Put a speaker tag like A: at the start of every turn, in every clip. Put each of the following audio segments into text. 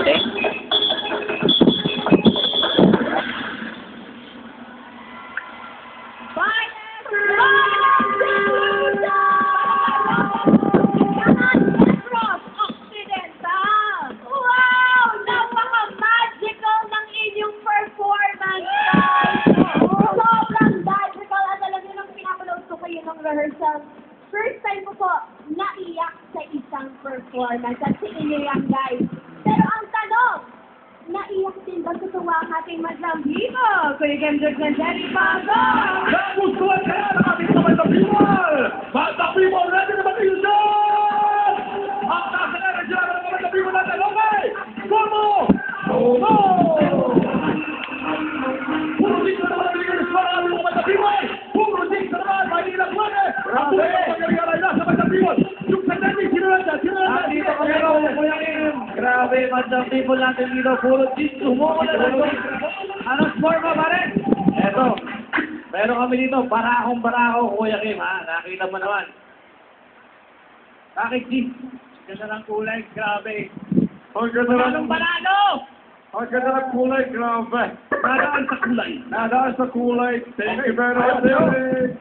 A: building.
B: Rehearsal. First time ko po naiyak sa isang performance at si inyo yan, guys. Pero ang tanong, naiyak din ba tutuwa ang ating Madlang Vivo? Kuya Gemdrek ng Jerry Bago!
C: Nagustuhan kaya ng ating mga Madlang Vivo! Madlang Vivo, ready na ba kayo dyan? Ang nasa na dyan ang mga Madlang Vivo natin, okay? Como! Como! Puro dito na naman ang ligalis para ang mga Madlang Vivo! Puro dito na naman, may ilang wane! Ang mga pagkagaray na sa Madlang Vivo! Yung sa natin, sinunod!
D: Dito kami raw, Kuya Kim. Grabe, Madlang Vivo natin dito. Puro dito. Sumuko na lang. Ano score mo pa rin? Eto. Meron kami dito. Barako, Kuya Kim, ha? Nakita mo naman. Bakit, G? Ganda ng kulay. Grabe.
C: Ang ganda ng
D: Anong barano?
C: Ang ganda ng kulay, grabe.
D: Nadaan sa kulay.
C: Nadaan sa kulay. Thank you very much, Derek.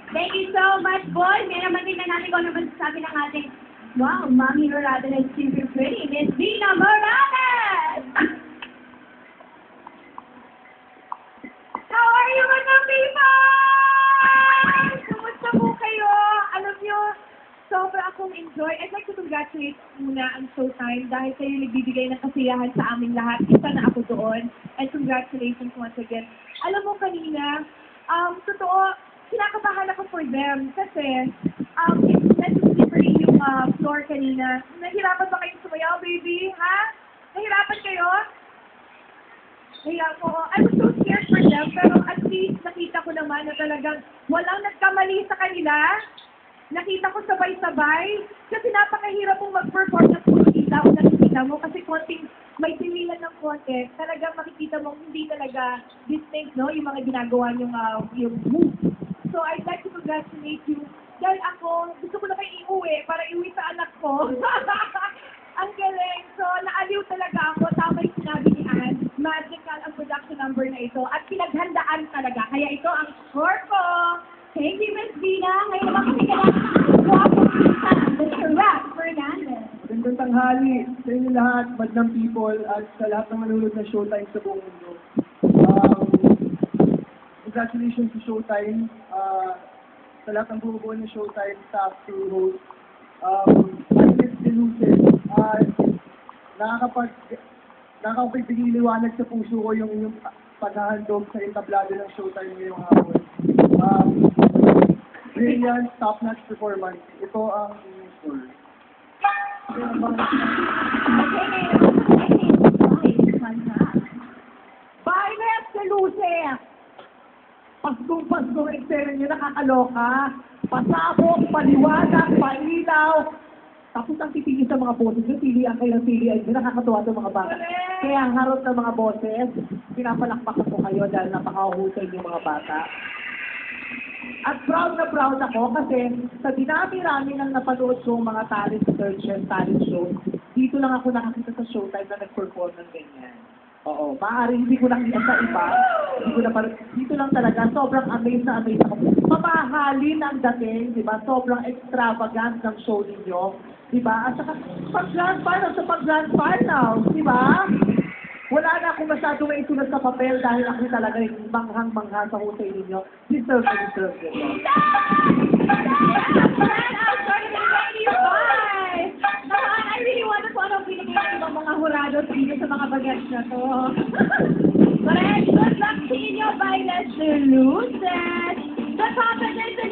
B: Thank you so much, boy. May naman din na natin kung ano ba sabi ng ating wow, Mami Morales and super pretty, Miss Dina Morales! How are you, mga people? Kumusta po kayo? Alam nyo, sobra akong enjoy. I'd like to congratulate muna ang Showtime dahil kayo nagbibigay ng kasiyahan sa aming lahat. Isa na ako doon. And congratulations once again. Alam mo kanina, totoo, kinakabahan ako for them kasi it's meant to slippery yung floor kanina. Nahirapan ba kayong sumayaw, baby? Ha? Nahirapan kayo? Nahirapan ko. I was so scared for them pero at least nakita ko naman na talagang walang nagkamali sa kanila. Nakita ko sabay-sabay kasi napakahirap mong mag-perform na kung nakikita mo kasi konting may tinilan ng konti. Talagang makikita mo hindi talaga distinct, no? Yung mga ginagawa yung move. So, I'd like to congratulate you. Dahil ako, gusto ko na kayo iuwi para iuwi sa anak ko. Ang galing. So, naaliw talaga ako. Tama yung sinabi ni Anne. Magical ang production number na ito. At pinaghandaan talaga. Kaya ito ang score ko. Thank you, Miss Dina. Ngayon naman kasi kailangan ng guwapo kita, Mr. Rap Fernandez.
E: Magandang tanghali sa inyo lahat, Madlang People, at sa lahat ng manunod na Showtime sa buong mundo. Congratulations to Showtime, sa lahat ng bumubuo ng Showtime staff to host. It's delusive. Nakakapagbigay liwanag sa puso ko yung inyong paghahandog sa entablado ng Showtime ngayong hapon. Brilliant, top-notch performance. Ito ang inyong score.
D: Violet sa Luce! Paskong-paskong eksena niyo, nakakaloka. Pasabog, paliwanag, pailaw. Tapos ang titingin sa mga boses nyo, pilihan kayo ng pilihan nyo, nakakatuwa sa mga bata. Kaya ang harot ng mga boses, pinapalakpakan ko kayo dahil napakahusay yung mga bata. At proud na proud ako kasi sa dinami-rami ng napanood ko mga talent search and talent show, dito lang ako nakakita sa Showtime na nag-perform ng ganyan. Oo, maaaring hindi ko nakita sa iba, dito lang talaga, sobrang amazed na amazed ako. Mamahalin ang dating, di ba? Sobrang extravagant ng show ninyo, di ba? At saka, pag-grand final, di ba? Wala na akong masyado may itulat sa papel dahil ako talaga yung manghang-mangha sa husay ninyo. Deserve na deserve nyo.
B: I really want to know anong pinigyan ng mga hurado dito sa mga bagets na to. But good luck sa inyo, Violet Luces! The competition